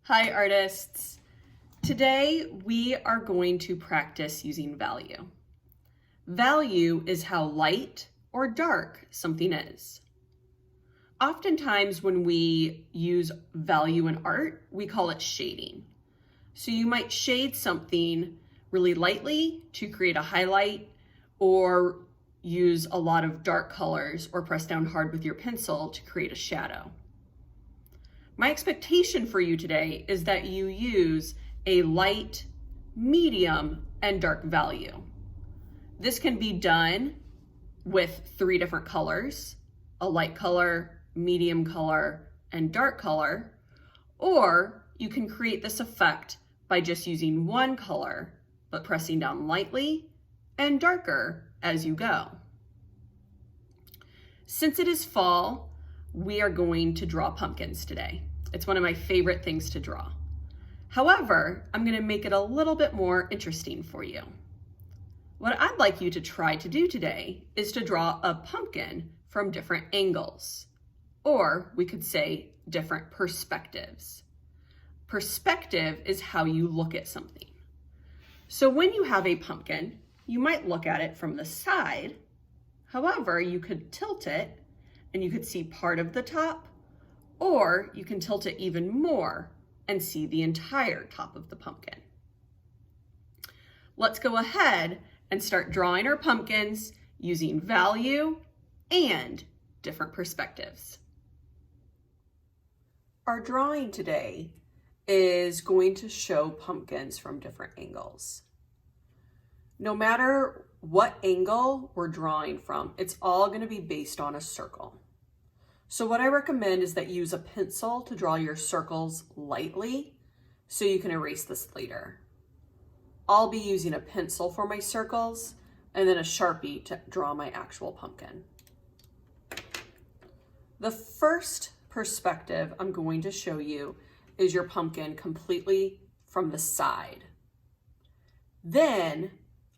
Hi artists. Today we are going to practice using value. Value is how light or dark something is. Oftentimes when we use value in art, we call it shading. So you might shade something really lightly to create a highlight, or use a lot of dark colors or press down hard with your pencil to create a shadow. My expectation for you today is that you use a light, medium, and dark value. This can be done with 3 different colors, a light color, medium color, and dark color, or you can create this effect by just using one color, but pressing down lightly and darker as you go. Since it is fall, we are going to draw pumpkins today. It's one of my favorite things to draw. However, I'm going to make it a little bit more interesting for you. What I'd like you to try to do today is to draw a pumpkin from different angles, or we could say different perspectives. Perspective is how you look at something. So when you have a pumpkin, you might look at it from the side. However, you could tilt it and you could see part of the top, or you can tilt it even more and see the entire top of the pumpkin. Let's go ahead and start drawing our pumpkins using value and different perspectives. Our drawing today is going to show pumpkins from different angles. No matter what angle we're drawing from, it's all going to be based on a circle. So what I recommend is that you use a pencil to draw your circles lightly so you can erase this later. I'll be using a pencil for my circles and then a Sharpie to draw my actual pumpkin. The first perspective I'm going to show you is your pumpkin completely from the side. Then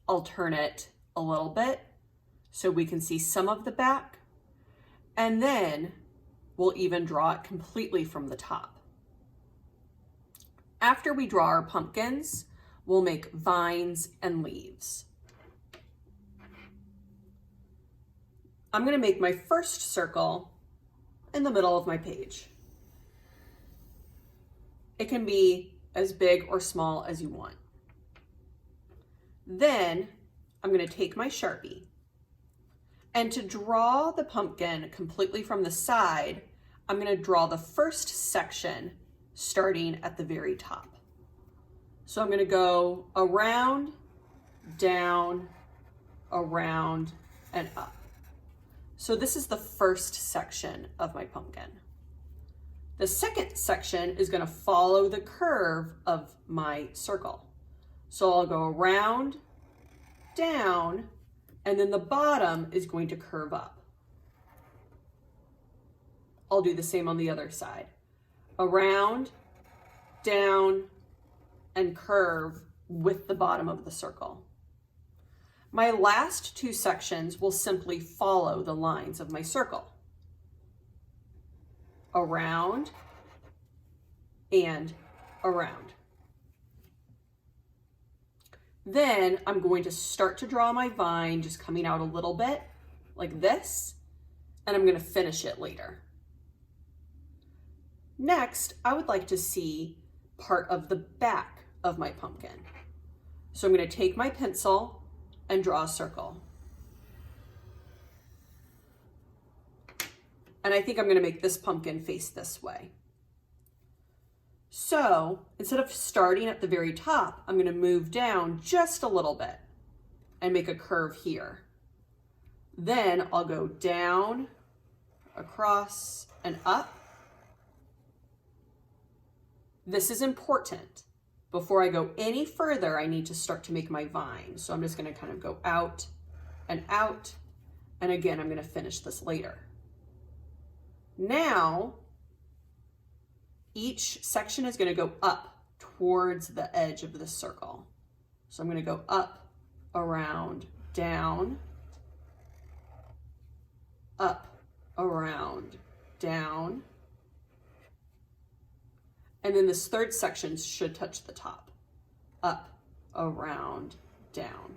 I'll turn it a little bit so we can see some of the back, and then we'll even draw it completely from the top. After we draw our pumpkins, we'll make vines and leaves. I'm going to make my first circle in the middle of my page. It can be as big or small as you want. Then I'm going to take my Sharpie, and to draw the pumpkin completely from the side, I'm going to draw the first section starting at the very top. So I'm going to go around, down, around, and up. So this is the first section of my pumpkin. The second section is going to follow the curve of my circle. So I'll go around, down, and then the bottom is going to curve up. I'll do the same on the other side. Around, down, and curve with the bottom of the circle. My last 2 sections will simply follow the lines of my circle. Around and around. Then I'm going to start to draw my vine, just coming out a little bit like this, and I'm going to finish it later. Next, I would like to see part of the back of my pumpkin. So I'm going to take my pencil and draw a circle. And I think I'm going to make this pumpkin face this way. So instead of starting at the very top, I'm going to move down just a little bit and make a curve here. Then I'll go down, across, and up. This is important. Before I go any further, I need to start to make my vine. So I'm just going to kind of go out, and again, I'm going to finish this later. Now, each section is going to go up towards the edge of the circle. So I'm going to go up, around, down, up, around, down, And then this third section should touch the top. Up, around, down.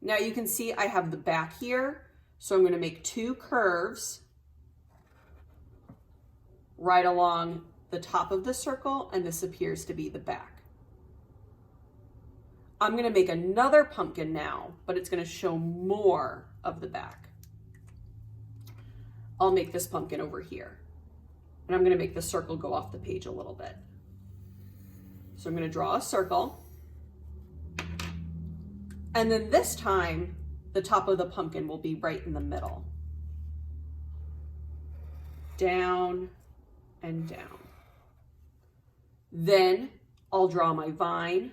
Now you can see I have the back here, so I'm going to make 2 curves right along the top of the circle, and this appears to be the back. I'm going to make another pumpkin now, but it's going to show more of the back. I'll make this pumpkin over here, and I'm going to make the circle go off the page a little bit. So I'm going to draw a circle. And then this time, the top of the pumpkin will be right in the middle. Down and down. Then I'll draw my vine.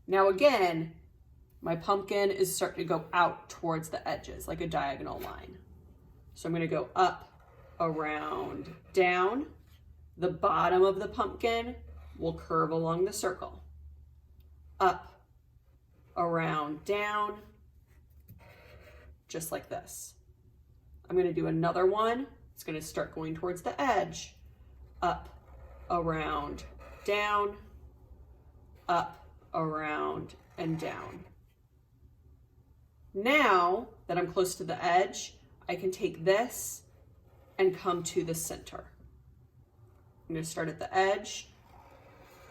Now again, my pumpkin is starting to go out towards the edges, like a diagonal line. So I'm going to go up, around, down. The bottom of the pumpkin will curve along the circle. Up, around, down, just like this. I'm going to do another one. It's going to start going towards the edge. Up, around, down, up, around, and down. Now that I'm close to the edge, I can take this and come to the center. I'm going to start at the edge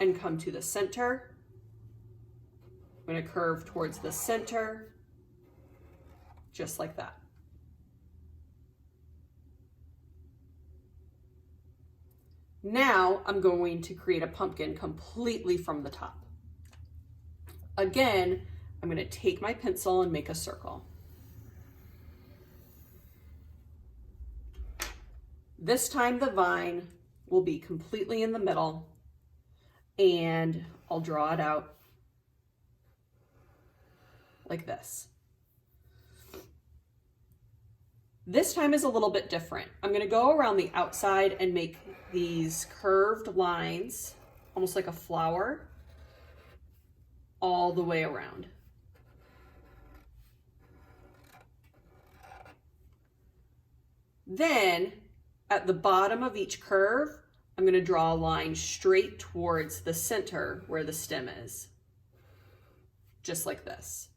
and come to the center. I'm going to curve towards the center, just like that. Now I'm going to create a pumpkin completely from the top. Again, I'm going to take my pencil and make a circle. This time the vine will be completely in the middle, and I'll draw it out like this. This time is a little bit different. I'm going to go around the outside and make these curved lines, almost like a flower, all the way around. Then at the bottom of each curve, I'm going to draw a line straight towards the center where the stem is, just like this.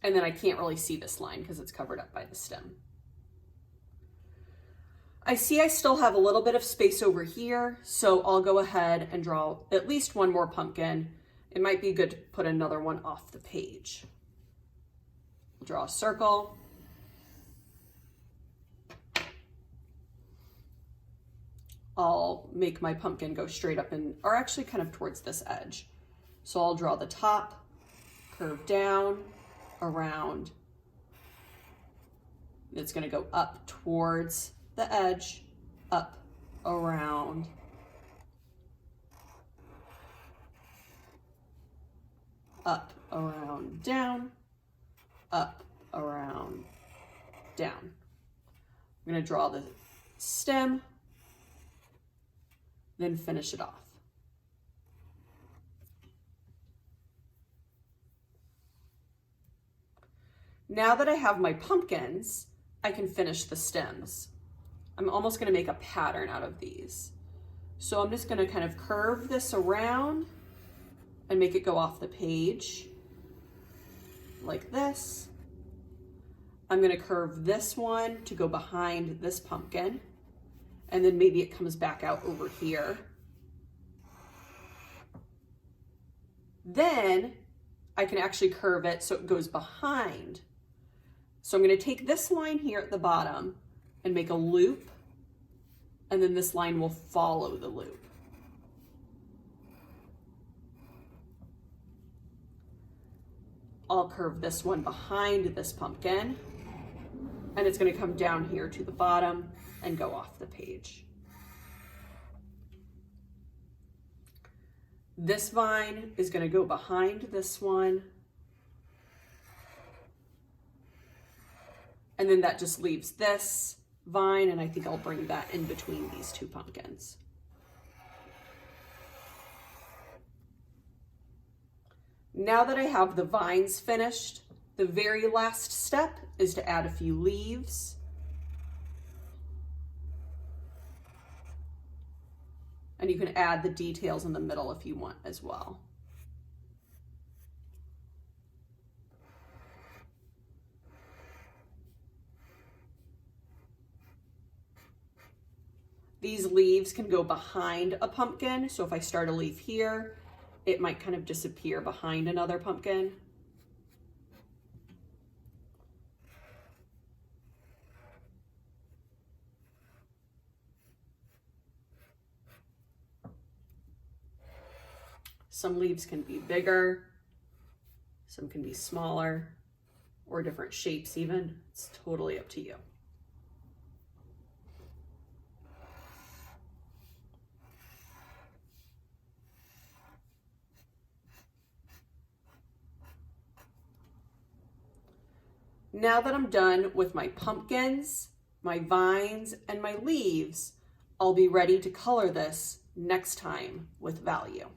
And then I can't really see this line because it's covered up by the stem. I see I still have a little bit of space over here, so I'll go ahead and draw at least one more pumpkin. It might be good to put another one off the page. I'll draw a circle. I'll make my pumpkin go straight up or actually kind of towards this edge. So I'll draw the top, curve down, around. It's going to go up towards the edge, up, around, up, around, down, up, around, down. I'm going to draw the stem, then finish it off. Now that I have my pumpkins, I can finish the stems. I'm almost going to make a pattern out of these. So I'm just going to kind of curve this around and make it go off the page like this. I'm going to curve this one to go behind this pumpkin, and then maybe it comes back out over here. Then I can actually curve it so it goes behind. So I'm going to take this line here at the bottom and make a loop, and then this line will follow the loop. I'll curve this one behind this pumpkin, and it's going to come down here to the bottom and go off the page. This vine is going to go behind this one, and then that just leaves this vine, and I think I'll bring that in between these two pumpkins. Now that I have the vines finished, the very last step is to add a few leaves. And you can add the details in the middle if you want as well. These leaves can go behind a pumpkin, so if I start a leaf here, it might kind of disappear behind another pumpkin. Some leaves can be bigger, some can be smaller, or different shapes even. It's totally up to you. Now that I'm done with my pumpkins, my vines, and my leaves, I'll be ready to color this next time with value.